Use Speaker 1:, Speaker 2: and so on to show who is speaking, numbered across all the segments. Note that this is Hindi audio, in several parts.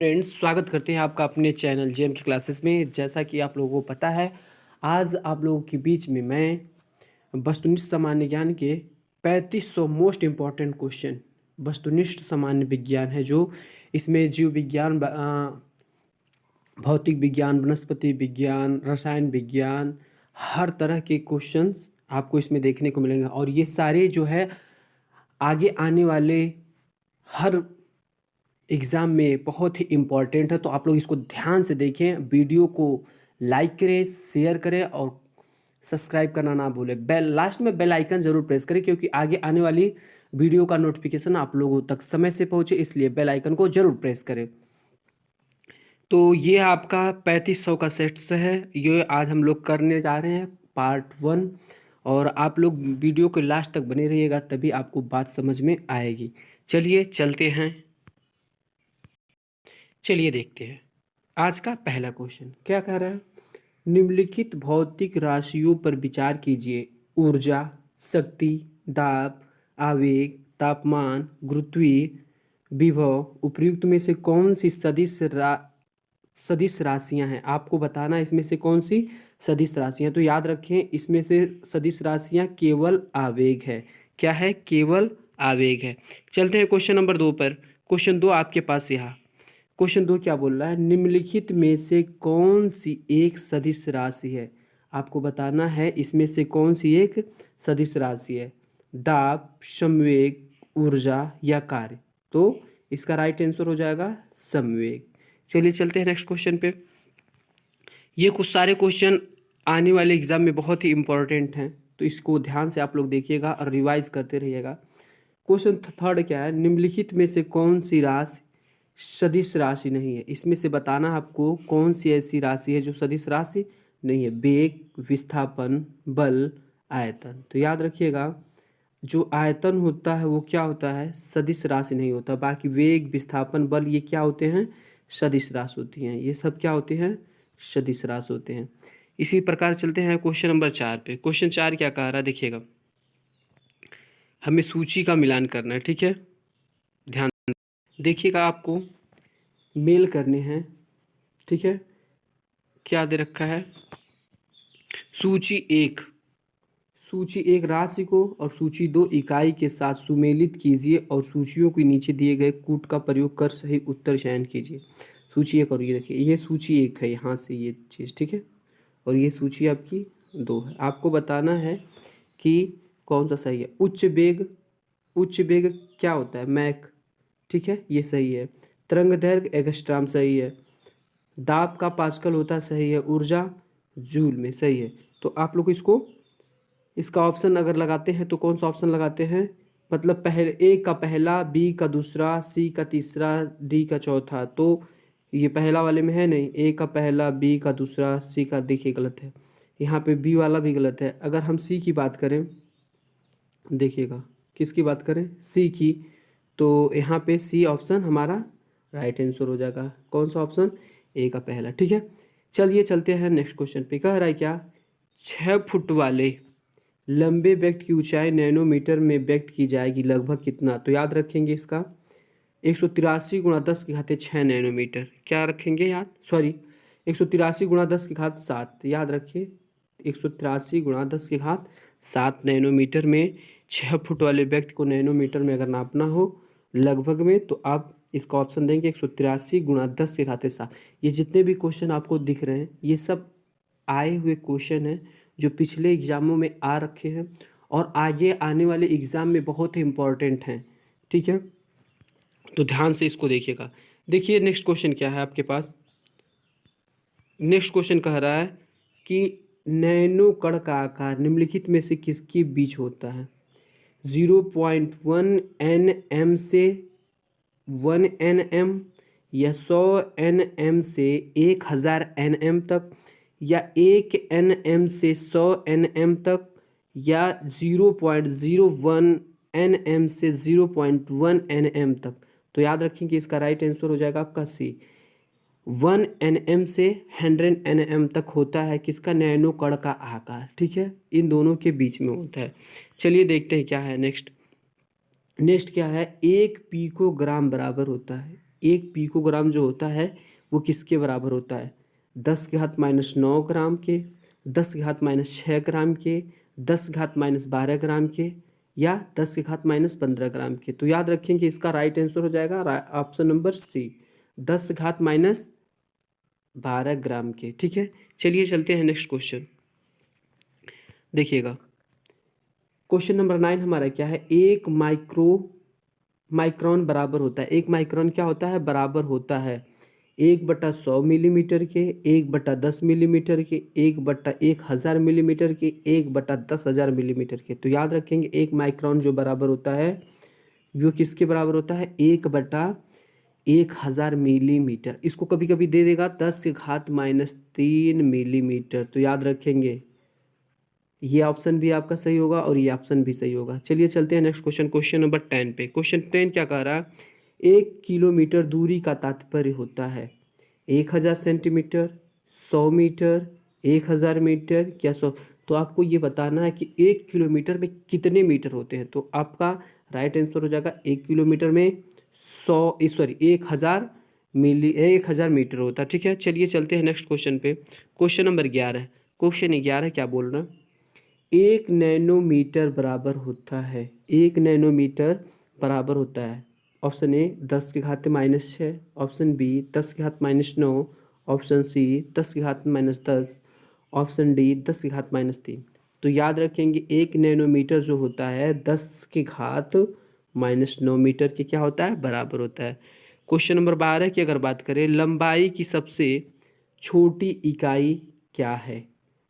Speaker 1: फ्रेंड्स, स्वागत करते हैं आपका अपने चैनल जेएम की क्लासेस में। जैसा कि आप लोगों को पता है, आज आप लोगों के बीच में मैं वस्तुनिष्ठ सामान्य ज्ञान के 3500 मोस्ट इम्पॉर्टेंट क्वेश्चन, वस्तुनिष्ठ सामान्य विज्ञान है जो इसमें जीव विज्ञान, भौतिक विज्ञान, वनस्पति विज्ञान, रसायन विज्ञान, हर तरह के क्वेश्चंस आपको इसमें देखने को मिलेंगे। और ये सारे जो है आगे आने वाले हर एग्ज़ाम में बहुत ही इम्पॉर्टेंट है। तो आप लोग इसको ध्यान से देखें, वीडियो को लाइक करें, शेयर करें और सब्सक्राइब करना ना भूलें। लास्ट में बेल आइकन ज़रूर प्रेस करें, क्योंकि आगे आने वाली वीडियो का नोटिफिकेशन आप लोगों तक समय से पहुंचे, इसलिए बेल आइकन को ज़रूर प्रेस करें। तो ये आपका 3500 का सेट्स है, ये आज हम लोग करने जा रहे हैं पार्ट 1। और आप लोग वीडियो के लास्ट तक बने रहिएगा, तभी आपको बात समझ में आएगी। चलिए चलते हैं, चलिए देखते हैं। आज का पहला क्वेश्चन क्या कह रहा है? निम्नलिखित भौतिक राशियों पर विचार कीजिए। ऊर्जा, शक्ति, दाब, आवेग, तापमान, गुरुत्वीय विभव उपर्युक्त में से कौन सी सदिश राशियां हैं? आपको बताना है इसमें से कौन सी सदिश राशियां। तो याद रखें, इसमें से सदिश राशियां केवल आवेग है। क्या है? केवल आवेग है। चलते हैं क्वेश्चन नंबर 2 पर। क्वेश्चन 2 आपके पास यहाँ, क्वेश्चन 2 क्या बोल रहा है? निम्नलिखित में से कौन सी एक सदिश राशि है? आपको बताना है इसमें से कौन सी एक सदिश राशि है। दाब, संवेग, ऊर्जा या कार्य। तो इसका राइट आंसर हो जाएगा संवेग। चलिए चलते हैं नेक्स्ट क्वेश्चन पे। ये कुछ सारे क्वेश्चन आने वाले एग्जाम में बहुत ही इंपॉर्टेंट हैं, तो इसको ध्यान से आप लोग देखिएगा और रिवाइज करते रहिएगा। क्वेश्चन थर्ड क्या है? निम्नलिखित में से कौन सी राशि सदिश राशि नहीं है? इसमें से बताना आपको कौन सी ऐसी राशि है जो सदिश राशि नहीं है। वेग, विस्थापन, बल, आयतन। तो याद रखिएगा, जो आयतन होता है वो क्या होता है? सदिश राशि नहीं होता। बाकी वेग, विस्थापन, बल ये क्या होते हैं? सदिश राशि होती हैं। ये सब क्या होते हैं? सदिश राशि होते हैं। इसी प्रकार चलते हैं क्वेश्चन नंबर 4 पे। क्वेश्चन 4 क्या कह रहा है देखिएगा, हमें सूची का मिलान करना है, ठीक है? ध्यान देखिएगा, आपको मेल करने हैं, ठीक है? क्या दे रखा है? सूची एक राशि को और सूची 2 इकाई के साथ सुमेलित कीजिए और सूचियों के नीचे दिए गए कूट का प्रयोग कर सही उत्तर चयन कीजिए। सूची 1, और ये देखिए, ये सूची 1 है, यहाँ से ये चीज़, ठीक है? और ये सूची आपकी 2 है। आपको बताना है कि कौन सा सही है। उच्च वेग क्या होता है? मैक, ठीक है, ये सही है। तरंग दैर्घ्य एंगस्ट्रॉम सही है। दाब का पास्कल होता है, सही है। ऊर्जा जूल में, सही है। तो आप लोग इसका ऑप्शन अगर लगाते हैं तो कौन सा ऑप्शन लगाते हैं? मतलब पहले ए का पहला, बी का दूसरा, सी का तीसरा, डी का चौथा। तो ये पहला वाले में है नहीं, ए का पहला, बी का दूसरा, सी का, देखिए गलत है। यहाँ पे बी वाला भी गलत है। अगर हम सी की बात करें, देखिएगा किसकी बात करें? सी की। तो यहाँ पे सी ऑप्शन हमारा राइट आंसर हो जाएगा। कौन सा ऑप्शन? ए का पहला, ठीक है? चलिए चलते हैं नेक्स्ट क्वेश्चन पे। कह रहा है क्या? 6 फुट वाले लंबे व्यक्ति की ऊंचाई नैनोमीटर में व्यक्त की जाएगी, लगभग कितना? तो याद रखेंगे इसका 183 गुणा 10 की घात 6 नैनोमीटर। क्या रखेंगे याद? सॉरी, 183 गुणा 10 की घात 7। याद रखिए, 183 गुणा 10 की घात 7 नैनोमीटर में 6 फुट वाले व्यक्ति को नैनोमीटर में अगर नापना हो लगभग में, तो आप इसका ऑप्शन देंगे 183 गुणा 10 की घात 7। ये जितने भी क्वेश्चन आपको दिख रहे हैं, ये सब आए हुए क्वेश्चन हैं जो पिछले एग्जामों में आ रखे हैं और आगे आने वाले एग्ज़ाम में बहुत ही इम्पोर्टेंट हैं, ठीक है? तो ध्यान से इसको देखिएगा। देखिए नेक्स्ट क्वेश्चन क्या है आपके पास। नेक्स्ट क्वेश्चन कह रहा है कि नैनो कण का आकार निम्नलिखित में से किसके बीच होता है? 0.1 nm से 1 nm, या 100 nm से 1000 nm तक, या 1 nm से 100 nm तक, या 0.01 nm से 0.1 nm तक। तो याद रखें कि इसका राइट आंसर हो जाएगा आपका सी। 1 nm से 100 nm तक होता है किसका? नैनो कण का आकार, ठीक है? इन दोनों के बीच में होता है। चलिए देखते हैं क्या है नेक्स्ट क्या है। 1 पिकोग्राम बराबर होता है एक पिकोग्राम जो होता है वो किसके बराबर होता है? 10⁻⁻9 ग्राम के, 10⁻⁻6 ग्राम के, 10⁻⁻12 ग्राम के, या 10⁻⁻15 ग्राम के। तो याद रखेंगे इसका राइट आंसर हो जाएगा ऑप्शन नंबर सी, 10⁻12 ग्राम के। ठीक है, चलिए चलते हैं नेक्स्ट क्वेश्चन। देखिएगा क्वेश्चन नंबर 9 हमारा क्या है? एक माइक्रोन बराबर होता है, एक माइक्रोन क्या होता है? बराबर होता है 1/100 मिलीमीटर के, 1/10 मिलीमीटर के, 1/1000 मिलीमीटर के, 1/10,000 मिलीमीटर के। तो याद रखेंगे एक माइक्रोन जो बराबर होता है वो किसके बराबर होता है? 1/1000 मिलीमीटर। इसको कभी कभी दे देगा 10⁻³ मिलीमीटर। तो याद रखेंगे ये ऑप्शन भी आपका सही होगा और ये ऑप्शन भी सही होगा। चलिए चलते हैं नेक्स्ट क्वेश्चन, क्वेश्चन नंबर 10 पे। क्वेश्चन 10 क्या कह रहा है? 1 किलोमीटर दूरी का तात्पर्य होता है 1000 सेंटीमीटर, 100 मीटर, 1000 मीटर, क्या 100। तो आपको ये बताना है कि 1 किलोमीटर में कितने मीटर होते हैं। तो आपका राइट आंसर हो जाएगा 1 किलोमीटर में 1000 मीटर होता है। ठीक है, चलिए चलते हैं नेक्स्ट क्वेश्चन पे। क्वेश्चन नंबर 11, क्वेश्चन 11 क्या बोल रहा है? 1 नैनोमीटर बराबर होता है, 1 नैनोमीटर बराबर होता है option A 10⁻⁻6, option B 10⁻⁻9, option C 10⁻⁻10, option D 10⁻⁻3। तो याद रखेंगे 1 नैनोमीटर जो होता है 10⁻⁻9 मीटर के क्या होता है? बराबर होता है। क्वेश्चन नंबर 12 की अगर बात करें, लंबाई की सबसे छोटी इकाई क्या है?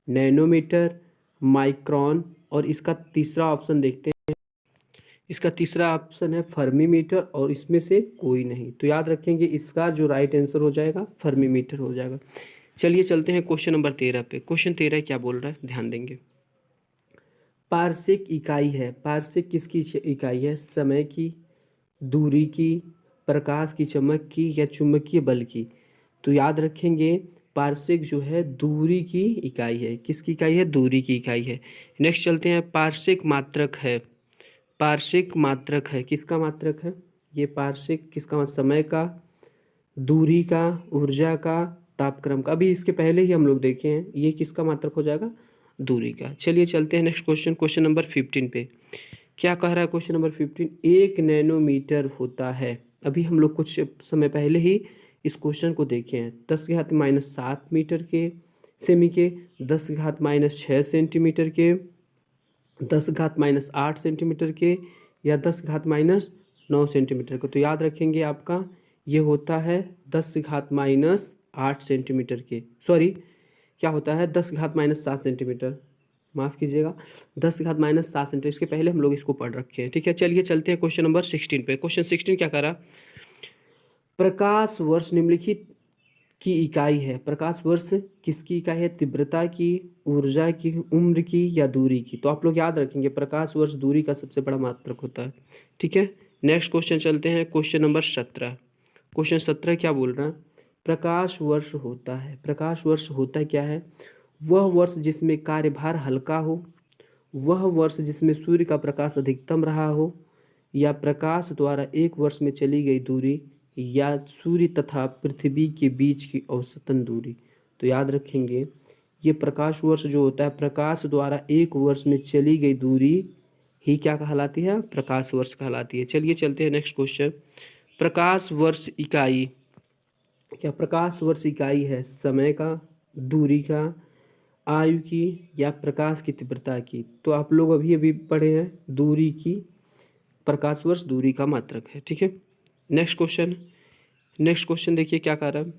Speaker 1: नैनोमीटर, माइक्रोन, और इसका तीसरा ऑप्शन देखते हैं। इसका तीसरा ऑप्शन है फर्मीमीटर, और इसमें से कोई नहीं। तो याद रखेंगे इसका जो राइट आंसर हो जाएगा फर्मीमीटर हो जाएगा। चलिए चलते हैं क्वेश्चन नंबर 13 पे। क्वेश्चन 13 क्या बोल रहा है? ध्यान देंगे। पारसिक इकाई है, पारसिक किसकी इकाई है? समय की, दूरी की, प्रकाश की चमक की, या चुंबकीय बल की। तो याद रखेंगे पारसिक जो है दूरी की इकाई है। किसकी इकाई है? दूरी की इकाई है। नेक्स्ट चलते हैं, पारसिक मात्रक है, पारसिक मात्रक है, किसका मात्रक है? ये पारसिक किसका? समय का, दूरी का, ऊर्जा का, तापक्रम का। अभी इसके पहले ही हम लोग देखे हैं, ये किसका मात्रक हो जाएगा? दूरी का। चलिए चलते हैं नेक्स्ट क्वेश्चन, क्वेश्चन नंबर 15 पे। क्या कह रहा है क्वेश्चन नंबर 15? 1 नैनोमीटर होता है, अभी हम लोग कुछ समय पहले ही इस क्वेश्चन को देखे हैं, 10⁻⁷ मीटर के सेमी के, 10⁻⁻6 सेंटीमीटर के, 10⁻⁸ सेंटीमीटर के, या 10⁻⁹ सेंटीमीटर के। तो याद रखेंगे आपका ये होता है 10⁻⁸ सेंटीमीटर के, सॉरी क्या होता है 10⁻⁷ सेंटीमीटर, माफ़ कीजिएगा 10⁻⁷ सेंटीमीटर। इसके पहले हम लोग इसको पढ़ रखे हैं। ठीक है, चलिए चलते हैं क्वेश्चन नंबर 16 पे। क्वेश्चन 16 क्या करा? प्रकाश वर्ष निम्नलिखित की इकाई है। प्रकाश वर्ष किसकी इकाई है? तीव्रता की, ऊर्जा की, उम्र की, या दूरी की। तो आप लोग याद रखेंगे प्रकाश वर्ष दूरी का सबसे बड़ा मात्रक होता है। ठीक है, नेक्स्ट क्वेश्चन चलते हैं, क्वेश्चन नंबर 17। क्वेश्चन 17 क्या बोल रहा है? प्रकाश वर्ष होता है, प्रकाश वर्ष होता क्या है? वह वर्ष जिसमें कार्यभार हल्का हो, वह वर्ष जिसमें सूर्य का प्रकाश अधिकतम रहा हो, या प्रकाश द्वारा एक वर्ष में चली गई दूरी, या सूर्य तथा पृथ्वी के बीच की औसतन दूरी। तो याद रखेंगे ये प्रकाश वर्ष जो होता है, प्रकाश द्वारा एक वर्ष में चली गई दूरी ही क्या कहलाती है? प्रकाश वर्ष कहलाती है। चलिए चलते हैं नेक्स्ट क्वेश्चन। प्रकाश वर्ष इकाई क्या? प्रकाश वर्ष इकाई है समय का, दूरी का, आयु की, या प्रकाश की तीव्रता की। तो आप लोग अभी अभी पढ़े हैं दूरी की, प्रकाश वर्ष दूरी का मात्रक है। ठीक है, नेक्स्ट क्वेश्चन, नेक्स्ट क्वेश्चन देखिए क्या कह रहा है?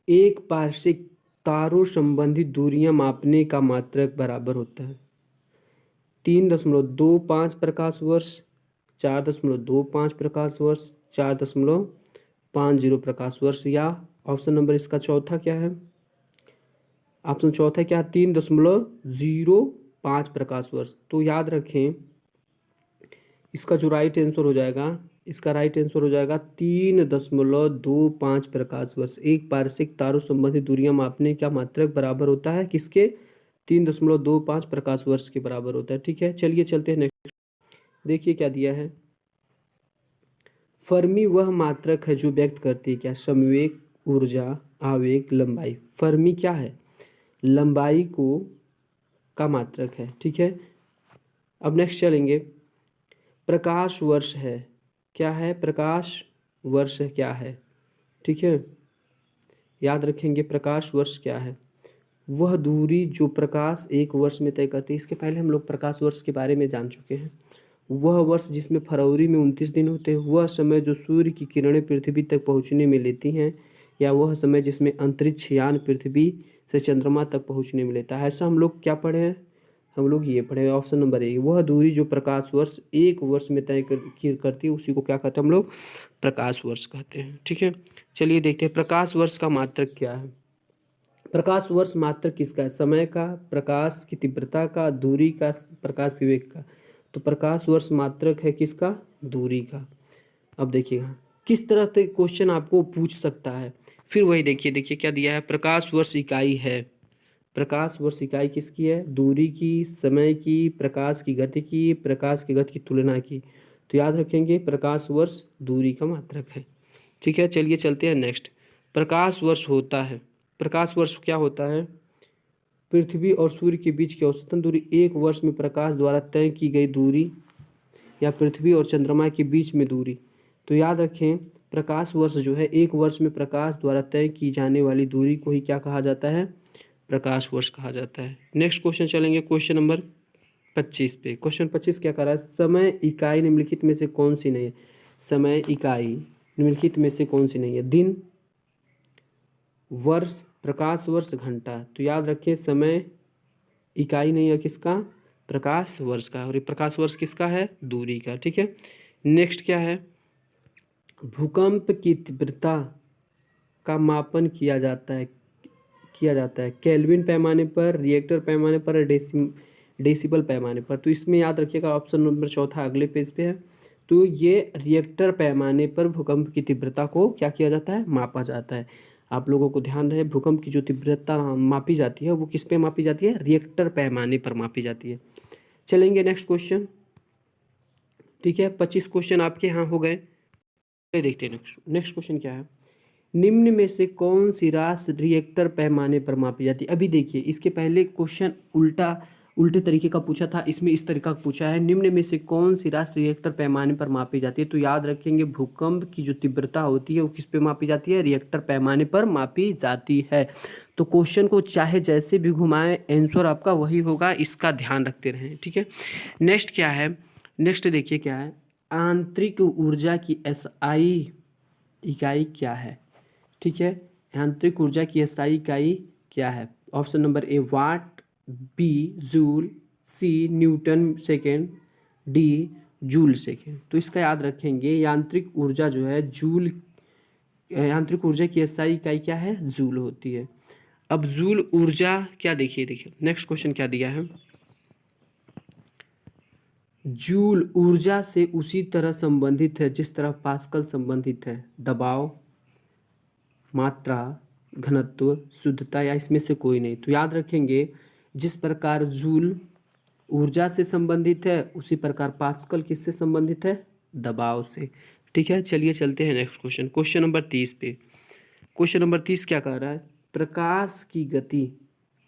Speaker 1: एक पार्श्विक तारों संबंधित दूरियां मापने का मात्रक बराबर होता है 3.25 प्रकाश वर्ष, 4.25 प्रकाश वर्ष, 4.50 प्रकाश वर्ष, या ऑप्शन नंबर इसका चौथा क्या है? ऑप्शन चौथा क्या? 3.05 प्रकाश वर्ष। तो याद रखें इसका जो राइट आंसर हो जाएगा, इसका राइट आंसर हो जाएगा 3.25 प्रकाश वर्ष। एक पारसिक तारों संबंधित दूरियां मापने का मात्रक बराबर होता है किसके? 3.25 प्रकाश वर्ष के बराबर होता है। ठीक है, चलिए चलते हैं नेक्स्ट। देखिए क्या दिया है, फर्मी वह मात्रक है जो व्यक्त करती है क्या? संवेग, ऊर्जा, आवेग, लंबाई। फर्मी क्या है? लंबाई को का मात्रक है। ठीक है, अब नेक्स्ट चलेंगे। प्रकाश वर्ष है, क्या है? प्रकाश वर्ष क्या है? ठीक है, याद रखेंगे प्रकाश वर्ष क्या है? वह दूरी जो प्रकाश एक वर्ष में तय करती है। इसके पहले हम लोग प्रकाश वर्ष के बारे में जान चुके हैं। वह वर्ष जिसमें फरवरी में 29 दिन होते हैं, वह समय जो सूर्य की किरणें पृथ्वी तक पहुंचने में लेती हैं, या वह समय जिसमें अंतरिक्ष यान पृथ्वी से चंद्रमा तक पहुंचने में लेता है। ऐसा हम लोग क्या पढ़े हैं? हम लोग ये पढ़े हैं ऑप्शन नंबर ए, वह दूरी जो प्रकाश वर्ष एक वर्ष में तय करती है उसी को क्या कहते हैं हम लोग? प्रकाश वर्ष कहते हैं। ठीक है, चलिए देखते हैं प्रकाश वर्ष का मात्रक क्या है। प्रकाश वर्ष मात्रक किसका है? समय का, प्रकाश की तीव्रता का, दूरी का, प्रकाश के वेग का। तो प्रकाश वर्ष मात्रक है किसका? दूरी का। अब देखिएगा किस तरह से क्वेश्चन आपको पूछ सकता है। फिर वही देखिए, देखिए क्या दिया है? प्रकाश वर्ष इकाई है। प्रकाश वर्ष इकाई किसकी है? दूरी की, समय की, प्रकाश की गति की, प्रकाश की गति की तुलना की। तो याद रखेंगे प्रकाश वर्ष दूरी का मात्रक है। ठीक है, चलिए चलते हैं नेक्स्ट। प्रकाश वर्ष होता है, प्रकाश वर्ष क्या होता है? पृथ्वी और सूर्य के बीच की औसतन दूरी एक वर्ष में प्रकाश द्वारा तय की गई दूरी, या पृथ्वी और चंद्रमा के बीच में दूरी। तो याद रखें प्रकाश वर्ष जो है एक वर्ष में प्रकाश द्वारा तय की जाने वाली दूरी को ही क्या कहा जाता है? प्रकाश वर्ष कहा जाता है। नेक्स्ट क्वेश्चन चलेंगे, क्वेश्चन नंबर 25 पे। क्वेश्चन 25 क्या कर रहा है? समय इकाई निम्नलिखित में से कौन सी नहीं है? समय इकाई निम्नलिखित में से कौन सी नहीं है? दिन, वर्ष, प्रकाश वर्ष, घंटा। तो याद रखिए समय इकाई नहीं है किसका? प्रकाश वर्ष का। और ये प्रकाश वर्ष किसका है? दूरी का। ठीक है, नेक्स्ट क्या है? भूकंप की तीव्रता का मापन किया जाता है केल्विन पैमाने पर, रिएक्टर पैमाने पर, डेसिबल पैमाने पर। तो इसमें याद रखिएगा ऑप्शन नंबर चौथा अगले पेज पे है। तो ये रिएक्टर पैमाने पर भूकंप की तीव्रता को क्या किया जाता है? मापा जाता है। आप लोगों को ध्यान रहे भूकंप की जो तीव्रता मापी जाती है वो किस पे मापी जाती है? रिएक्टर पैमाने पर मापी जाती है। चलेंगे नेक्स्ट क्वेश्चन। ठीक है, 25 क्वेश्चन आपके यहाँ हो गए। देखते हैं नेक्स्ट क्वेश्चन क्या है। निम्न में से कौन सी राशि रिएक्टर पैमाने पर मापी जाती है? अभी देखिए इसके पहले क्वेश्चन उल्टे तरीके का पूछा था, इसमें इस तरीका का पूछा है निम्न में से कौन सी राशि रिएक्टर पैमाने पर मापी जाती है। तो याद रखेंगे भूकंप की जो तीव्रता होती है वो किस पे मापी जाती है? रिएक्टर पैमाने पर मापी जाती है। तो क्वेश्चन को चाहे जैसे भी घुमाएं आंसर आपका वही होगा, इसका ध्यान रखते रहें। ठीक है, नेक्स्ट क्या है? नेक्स्ट देखिए क्या है? आंतरिक ऊर्जा की एसआई इकाई क्या है? ठीक है, आंतरिक ऊर्जा की एसआई इकाई क्या है? Option number A watt, B joule, C newton second, D joule second. तो इसका याद रखेंगे यांत्रिक ऊर्जा जो है जूल, यांत्रिक ऊर्जा की एसआई इकाई क्या है? जूल होती है। अब जूल ऊर्जा क्या, देखिए नेक्स्ट क्वेश्चन क्या दिया है? जूल ऊर्जा से उसी तरह संबंधित है जिस तरह पास्कल संबंधित है। दबाव, मात्रा, घनत्व, शुद्धता, या इसमें से कोई नहीं। तो याद रखेंगे जिस प्रकार जूल ऊर्जा से संबंधित है उसी प्रकार पास्कल किससे संबंधित है? दबाव से। ठीक है, चलिए चलते हैं नेक्स्ट क्वेश्चन, क्वेश्चन नंबर 30 पे। क्वेश्चन नंबर 30 क्या कह रहा है? प्रकाश की गति,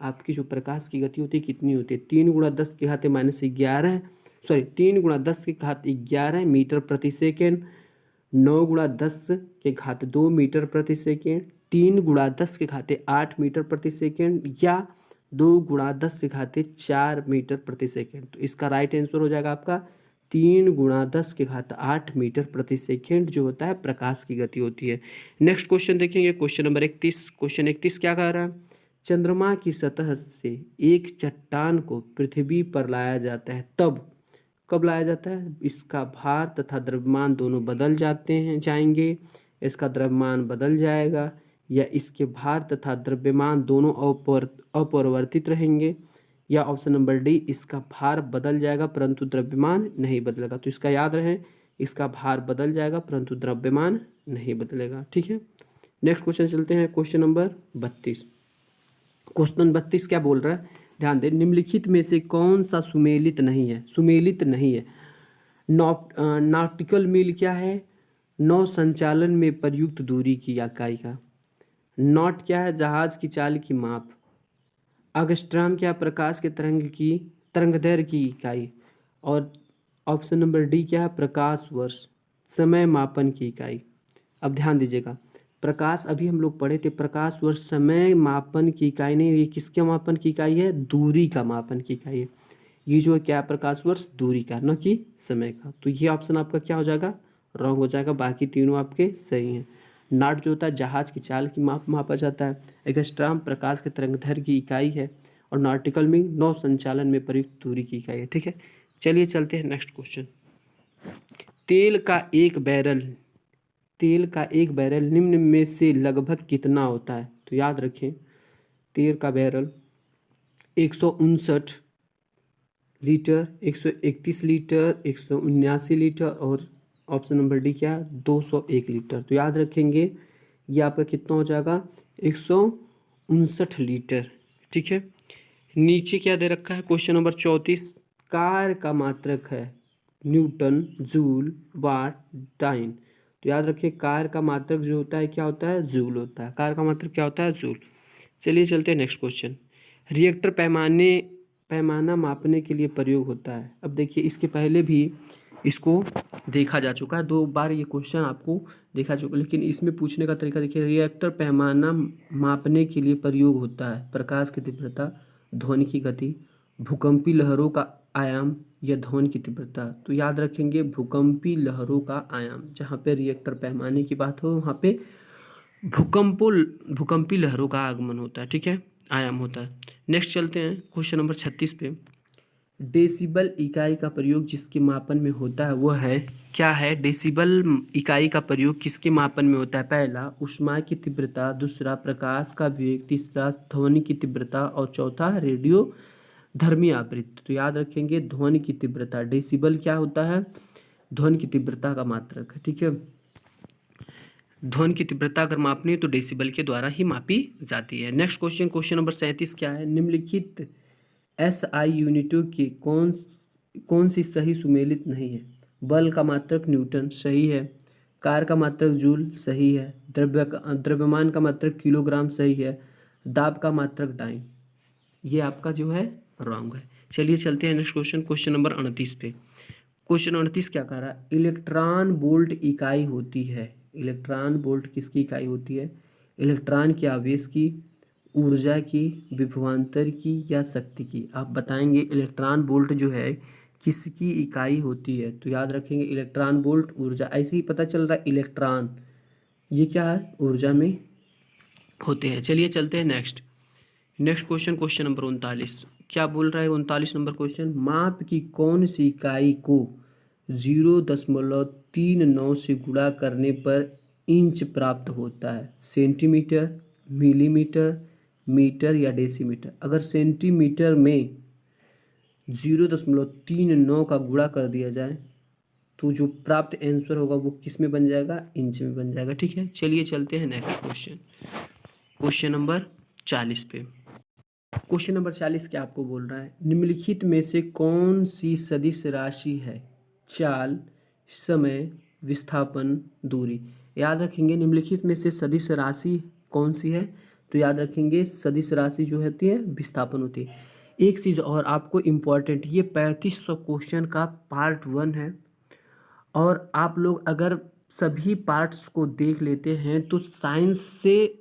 Speaker 1: आपकी जो प्रकाश की गति होती है कितनी होती है? 3 × 10⁻11 सॉरी 3 × 10⁻11 मीटर प्रति सेकेंड, 9 × 10⁻2 मीटर प्रति सेकेंड, 3 × 10⁸ मीटर प्रति सेकेंड, या 2 × 10⁻4 मीटर प्रति सेकेंड। तो इसका राइट आंसर हो जाएगा आपका 3 × 10⁸ मीटर प्रति सेकेंड जो होता है प्रकाश की गति होती है। नेक्स्ट क्वेश्चन देखेंगे, क्वेश्चन नंबर 31। क्वेश्चन 31 क्या कह रहा है? चंद्रमा की सतह से एक चट्टान को पृथ्वी पर लाया जाता है तब कब लाया जाता है? इसका भार तथा द्रव्यमान दोनों बदल जाएंगे, इसका द्रव्यमान बदल जाएगा, या इसके भार तथा द्रव्यमान दोनों अपरिवर्तित रहेंगे, या ऑप्शन नंबर डी इसका भार बदल जाएगा परंतु द्रव्यमान नहीं बदलेगा। तो इसका याद रहे इसका भार बदल जाएगा परंतु द्रव्यमान नहीं बदलेगा। ठीक है, नेक्स्ट क्वेश्चन चलते हैं, क्वेश्चन नंबर 32। क्वेश्चन 32 क्या बोल रहा है? ध्यान दें, निम्नलिखित में से कौन सा सुमेलित नहीं है? सुमेलित नहीं है। नॉटिकल मील क्या है? नौ संचालन में प्रयुक्त दूरी की इकाई का। नॉट क्या है? जहाज की चाल की माप। अगस्ट्राम क्या? प्रकाश के तरंगदैर्घ्य की इकाई। और ऑप्शन नंबर डी क्या है? प्रकाश वर्ष। समय मापन की इकाई। अब ध्यान दीजिएगा, प्रकाश अभी हम लोग पढ़े थे, प्रकाश वर्ष समय मापन की इकाई नहीं, ये किसके मापन की इकाई है? दूरी का मापन की इकाई है। ये जो है क्या है? प्रकाश वर्ष दूरी का, न कि समय का। तो ये ऑप्शन आपका क्या हो जाएगा? रॉन्ग हो जाएगा। बाकी तीनों आपके सही हैं। नाट जो होता है जहाज की चाल की मापा जाता है। एगस्ट्राम प्रकाश के तरंगदैर्घ्य की इकाई है। और नॉटिकल मीन नौ संचालन में प्रयुक्त दूरी की इकाई है। ठीक है, चलिए चलते हैं नेक्स्ट क्वेश्चन। तेल का एक बैरल तेल का एक बैरल निम्न में से लगभग कितना होता है? तो याद रखें, तेल का बैरल 159 लीटर, 131 लीटर, 179 लीटर और ऑप्शन नंबर डी क्या है? 201 लीटर। तो याद रखेंगे ये आपका कितना हो जाएगा? 159 लीटर। ठीक है, नीचे क्या दे रखा है? क्वेश्चन नंबर 34, कार का मात्रक है न्यूटन, जूल, वाट, डाइन। तो याद रखिए कार का मात्रक जो होता है क्या होता है? जूल होता है। कार का मात्रक क्या होता है? जूल। चलिए चलते हैं नेक्स्ट क्वेश्चन। रिएक्टर पैमाना मापने के लिए प्रयोग होता है। अब देखिए इसके पहले भी इसको देखा जा चुका है, 2 बार ये क्वेश्चन आपको देखा चुका, लेकिन इसमें पूछने का तरीका देखिए। रिएक्टर पैमाना मापने के लिए प्रयोग होता है प्रकाश की तीव्रता, ध्वनि की गति, भूकंपी लहरों का आयाम या ध्वनि की तीव्रता। तो याद रखेंगे भूकंपी लहरों का आयाम। जहाँ पे रिएक्टर पैमाने की बात हो वहाँ पे भूकंपी लहरों का आगमन होता है। ठीक है, आयाम होता है। नेक्स्ट चलते हैं क्वेश्चन नंबर 36 पे। डेसिबल इकाई का प्रयोग जिसके मापन में होता है वो है क्या है? डेसिबल इकाई का प्रयोग किसके मापन में होता है? पहला ऊष्मा की तीव्रता, दूसरा प्रकाश का वेग, तीसरा ध्वनि की तीव्रता और चौथा रेडियो धर्मी आवृत्ति। तो याद रखेंगे ध्वनि की तीव्रता। डेसिबल क्या होता है? ध्वनि की तीव्रता का मात्रक है। ठीक है, ध्वनि की तीव्रता अगर मापनी है तो डेसिबल के द्वारा ही मापी जाती है। नेक्स्ट क्वेश्चन, क्वेश्चन नंबर 37 क्या है? निम्नलिखित SI यूनिटों की कौन सी सही सुमेलित नहीं है? बल का मात्रक न्यूटन सही है, कार का मात्रक जूल सही है, द्रव्यमान का मात्रक किलोग्राम सही है, दाब का मात्रक डाइन। ये आपका जो है रॉन्ग है। चलिए चलते हैं नेक्स्ट क्वेश्चन, क्वेश्चन नंबर 38 पे। क्वेश्चन 38 क्या कह रहा है? इलेक्ट्रॉन वोल्ट इकाई होती है। इलेक्ट्रॉन वोल्ट किसकी इकाई होती है? इलेक्ट्रॉन के आवेश की, ऊर्जा की, विभवांतर की या शक्ति की। आप बताएंगे इलेक्ट्रॉन वोल्ट जो है किसकी इकाई होती है? तो याद रखेंगे इलेक्ट्रॉन वोल्ट ऊर्जा। ऐसे ही पता चल रहा है इलेक्ट्रॉन ये क्या है? ऊर्जा में होते हैं। चलिए चलते हैं नेक्स्ट क्वेश्चन, क्वेश्चन नंबर 39 क्या बोल रहा है? 39 नंबर क्वेश्चन, माप की कौन सी इकाई को 0.39 से गुणा करने पर इंच प्राप्त होता है? सेंटीमीटर, मिलीमीटर, मीटर या डेसीमीटर। अगर सेंटीमीटर में 0.39 का गुणा कर दिया जाए तो जो प्राप्त आंसर होगा वो किस में बन जाएगा? इंच में बन जाएगा। ठीक है, चलिए चलते हैं नेक्स्ट क्वेश्चन, क्वेश्चन नंबर 40 पे। क्वेश्चन नंबर 40 क्या आपको बोल रहा है? निम्नलिखित में से कौन सी सदिश राशि है? चाल, समय, विस्थापन, दूरी। याद रखेंगे निम्नलिखित में से सदिश राशि कौन सी है? तो याद रखेंगे सदिश राशि जो होती है विस्थापन होती है। एक चीज़ और आपको इम्पॉर्टेंट, ये 3500 क्वेश्चन का पार्ट 1 है और आप लोग अगर सभी पार्ट्स को देख लेते हैं तो साइंस से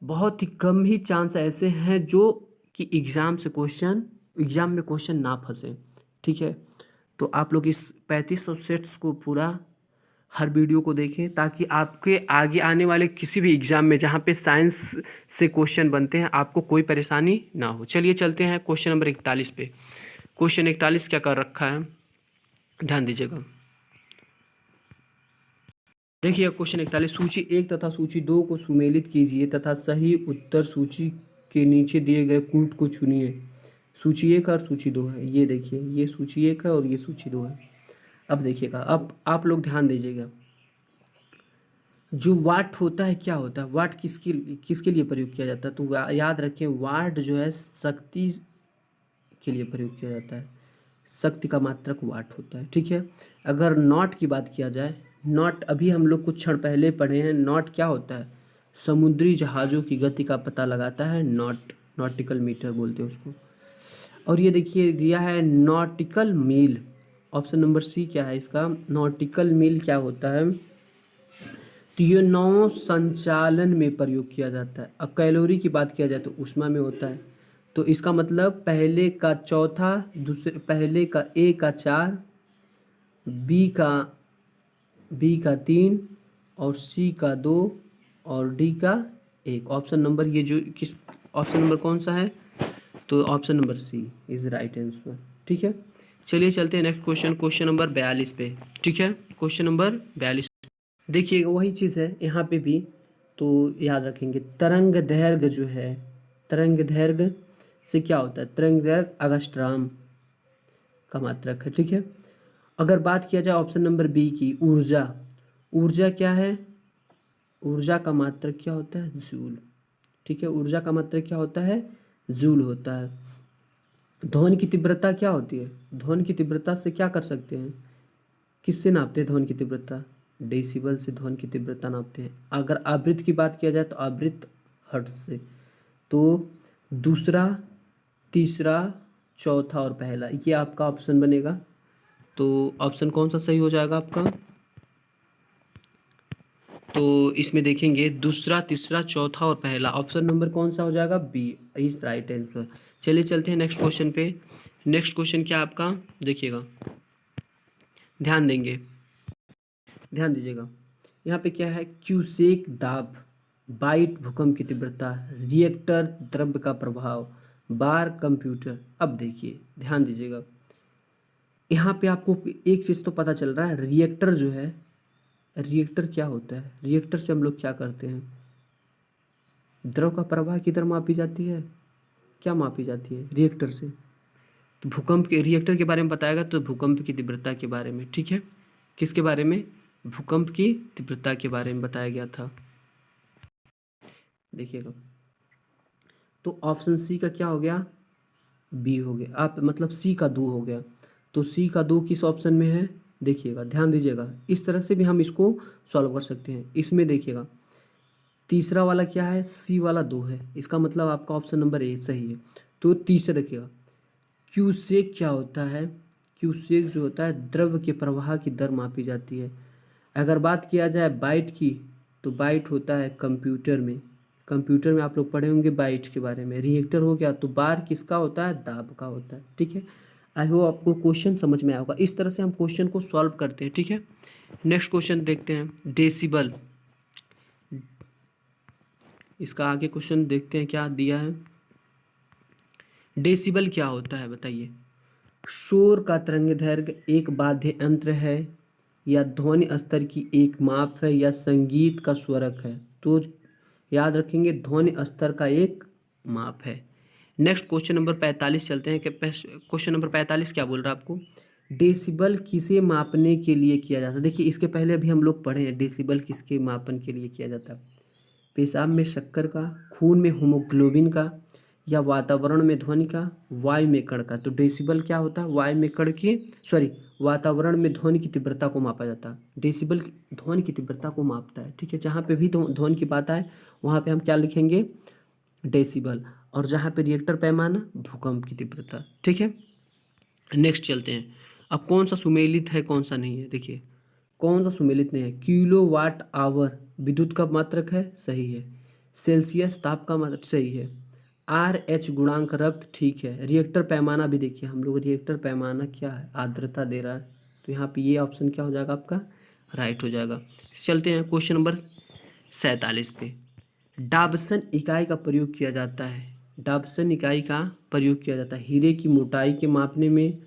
Speaker 1: बहुत ही कम ही चांस ऐसे हैं जो कि एग्ज़ाम में क्वेश्चन ना फंसे। ठीक है, तो आप लोग इस 3500 सेट्स को पूरा हर वीडियो को देखें ताकि आपके आगे आने वाले किसी भी एग्ज़ाम में जहाँ पे साइंस से क्वेश्चन बनते हैं आपको कोई परेशानी ना हो। चलिए चलते हैं क्वेश्चन नंबर 41 पे। क्वेश्चन 41 क्या कर रखा है? ध्यान दीजिएगा। देखिए क्वेश्चन 41, सूची 1 तथा सूची 2 को सुमेलित कीजिए तथा सही उत्तर सूची के नीचे दिए गए कूट को चुनिए। सूची 1 और सूची 2 है। ये देखिए ये सूची 1 है और ये सूची 2 है। अब देखिएगा, अब आप लोग ध्यान दीजिएगा, जो वाट होता है क्या होता है? वाट किसके लिए प्रयोग किया जाता है? तो याद रखें वाट जो है शक्ति के लिए प्रयोग किया जाता है। शक्ति का मात्रक वाट होता है। ठीक है, अगर नॉट की बात किया जाए नॉट अभी हम लोग कुछ क्षण पहले पढ़े हैं। नॉट क्या होता है? समुद्री जहाज़ों की गति का पता लगाता है नॉट, नॉटिकल मीटर बोलते हैं उसको। और ये देखिए दिया है नॉटिकल मील। ऑप्शन नंबर सी क्या है इसका? नॉटिकल मील क्या होता है? तो ये नौ संचालन में प्रयोग किया जाता है। अब कैलोरी की बात किया जाए तो ऊष्मा में होता है। तो इसका मतलब पहले का चौथा, दूसरे पहले का ए का 4, बी का 3 और सी का 2 और डी का 1। ऑप्शन नंबर ये जो किस ऑप्शन नंबर कौन सा है? तो option number C is right answer. ठीक है, चलिए चलते हैं नेक्स्ट क्वेश्चन, क्वेश्चन नंबर 42 पे। ठीक है, क्वेश्चन नंबर 42 देखिए वही चीज़ है यहाँ पे भी। तो याद रखेंगे तरंग दैर्घ्य जो है, तरंग दैर्घ्य से क्या होता है? तरंग दैर्घ्य अगस्ट्राम का मात्रक है। ठीक है, अगर बात किया जाए ऑप्शन नंबर बी की, ऊर्जा, ऊर्जा क्या है? ऊर्जा का मात्रक क्या होता है? जूल। ठीक है, ऊर्जा का मात्रक क्या होता है? जूल होता है। ध्वनि की तीव्रता क्या होती है? ध्वनि की तीव्रता से क्या कर सकते हैं? किससे नापते हैं ध्वनि की तीव्रता? डेसिबल से ध्वनि की तीव्रता नापते हैं। अगर आवृत्ति की बात किया जाए तो आवृत्ति हर्ट्ज से। तो दूसरा, तीसरा, चौथा और पहला ये आपका ऑप्शन बनेगा। तो ऑप्शन कौन सा सही हो जाएगा आपका? तो इसमें देखेंगे दूसरा, तीसरा, चौथा और पहला। ऑप्शन नंबर कौन सा हो जाएगा? B is right answer. चलिए चलते हैं नेक्स्ट क्वेश्चन पे। नेक्स्ट क्वेश्चन क्या आपका? देखिएगा, ध्यान देंगे, ध्यान दीजिएगा। यहाँ पे क्या है? क्यूसेक दाब, बाइट भूकंप की तीव्रता, रिएक्टर द्रव्य का प्रभाव, बार कंप्यूटर। अब देखिए ध्यान दीजिएगा, यहाँ पे आपको एक चीज़ तो पता चल रहा है, रिएक्टर जो है, रिएक्टर क्या होता है? रिएक्टर से हम लोग क्या करते हैं? द्रव का प्रवाह की दर मापी जाती है। क्या मापी जाती है? रिएक्टर से। तो भूकंप के रिएक्टर के बारे में बताएगा तो भूकंप की तीव्रता के बारे में। ठीक है, किसके बारे में? भूकंप की तीव्रता के बारे में बताया गया था। देखिएगा, तो ऑप्शन सी का क्या हो गया? बी हो गया। आप मतलब सी का 2 हो गया। तो सी का 2 किस ऑप्शन में है? देखिएगा, ध्यान दीजिएगा, इस तरह से भी हम इसको सॉल्व कर सकते हैं। इसमें देखिएगा तीसरा वाला क्या है? सी वाला 2 है, इसका मतलब आपका ऑप्शन नंबर ए सही है। तो तीसरा देखिएगा, क्यूसेक क्या होता है? क्यूसेक जो होता है द्रव के प्रवाह की दर मापी जाती है। अगर बात किया जाए बाइट की, तो बाइट होता है कंप्यूटर में, कंप्यूटर में आप लोग पढ़े होंगे बाइट के बारे में। रिएक्टर हो गया, तो बार किसका होता है? दाब का होता है। ठीक है, आई होप आपको क्वेश्चन समझ में आया होगा। इस तरह से हम क्वेश्चन को सॉल्व करते हैं। ठीक है, नेक्स्ट क्वेश्चन देखते हैं, डेसिबल। इसका आगे क्वेश्चन देखते हैं क्या दिया है। डेसिबल क्या होता है बताइए? शोर का तरंग दैर्घ्य एक वाद्य यंत्र है, या ध्वनि स्तर की एक माप है, या संगीत का स्वरक है। तो याद रखेंगे ध्वनि स्तर का एक माप है। नेक्स्ट क्वेश्चन नंबर 45 चलते हैं कि क्वेश्चन नंबर 45 क्या बोल रहा है आपको? डेसिबल किसे मापने के लिए किया जाता है? देखिए इसके पहले अभी हम लोग पढ़े हैं डेसिबल किसके मापन के लिए किया जाता है। पेशाब में शक्कर का, खून में हीमोग्लोबिन का, या वातावरण में ध्वनि का, वायु में कण का। तो डेसिबल क्या होता है? वायु में कण की, सॉरी, वातावरण में ध्वनि की तीव्रता को मापा जाता है। डेसिबल ध्वनि की तीव्रता को मापता है। ठीक है, जहाँ पे भी ध्वनि की बात आए वहाँ पे हम क्या लिखेंगे? डेसिबल। और जहाँ पे रिएक्टर पैमाना, भूकंप की तीव्रता। ठीक है, नेक्स्ट चलते हैं। अब कौन सा सुमेलित है कौन सा नहीं है? देखिए कौन सा सुमेलित नहीं है? किलो वाट आवर विद्युत का मात्रक है, सही है। सेल्सियस ताप का मात्रक, सही है। आर एच गुणांक रक्त, ठीक है। रिएक्टर पैमाना भी देखिए हम लोग, रिएक्टर पैमाना क्या है? आर्द्रता दे रहा है। तो यहाँ पे ये ऑप्शन क्या हो जाएगा आपका? राइट हो जाएगा। चलते हैं क्वेश्चन नंबर 47 पे। डाबसन इकाई का प्रयोग किया जाता है, डाबसन इकाई का प्रयोग किया जाता है हीरे की मोटाई के मापने में,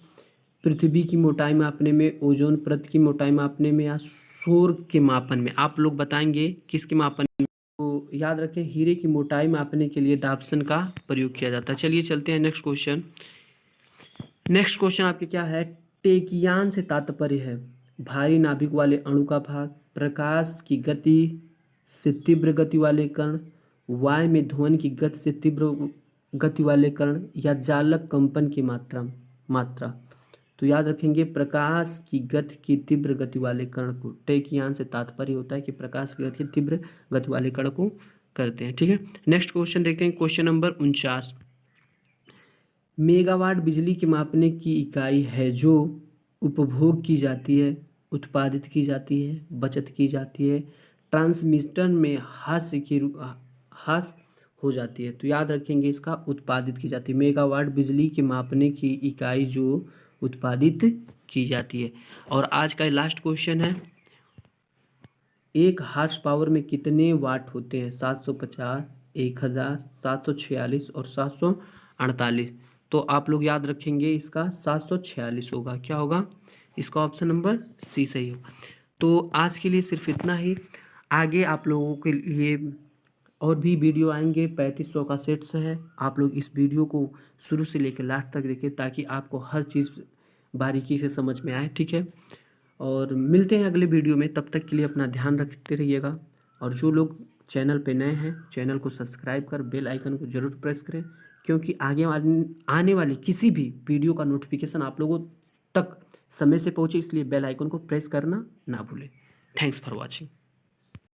Speaker 1: पृथ्वी की मोटाई मापने में, ओजोन परत की मोटाई मापने में, या शोर के मापन में। आप लोग बताएंगे किसके मापन में? तो याद रखें हीरे की मोटाई मापने के लिए डाबसन का प्रयोग किया जाता है। चलिए चलते हैं नेक्स्ट क्वेश्चन। नेक्स्ट क्वेश्चन आपके क्या है? टेकियान से तात्पर्य है भारी नाभिक वाले अणु का भाग, प्रकाश की गति से तीव्र गति वाले कण, वायु में ध्वनि की गति से तीव्र गति वाले कण, या जालक कंपन की मात्रा। तो याद रखेंगे प्रकाश की गति की तीव्र गति वाले कण को, टैकियान से तात्पर्य होता है कि प्रकाश की गति की तीव्र गति वाले कण को करते हैं। ठीक है, नेक्स्ट क्वेश्चन देखते हैं, क्वेश्चन नंबर 49। मेगावाट बिजली की मापने की इकाई है जो उपभोग की जाती है, उत्पादित की जाती है, बचत की जाती है, ट्रांसमिशन में ह्रास हो जाती है। तो याद रखेंगे इसका उत्पादित की जाती है। मेगावाट बिजली के मापने की इकाई जो उत्पादित की जाती है। और आज का लास्ट क्वेश्चन है, एक हार्स पावर में कितने वाट होते हैं? 750, 1000, 746 और 748। तो आप लोग याद रखेंगे इसका 746 होगा। क्या होगा? इसका ऑप्शन नंबर सी सही होगा। तो आज के लिए सिर्फ इतना ही। आगे आप लोगों के लिए और भी वीडियो आएंगे, 3500 का सेट्स है। आप लोग इस वीडियो को शुरू से लेकर लास्ट तक देखें ताकि आपको हर चीज़ बारीकी से समझ में आए। ठीक है, और मिलते हैं अगले वीडियो में। तब तक के लिए अपना ध्यान रखते रहिएगा। और जो लोग चैनल पे नए हैं, चैनल को सब्सक्राइब कर बेल आइकन को ज़रूर प्रेस करें, क्योंकि आने वाली किसी भी वीडियो का नोटिफिकेशन आप लोगों तक समय से पहुँचे, इसलिए बेल आइकन को प्रेस करना ना भूलें। Thanks for watching.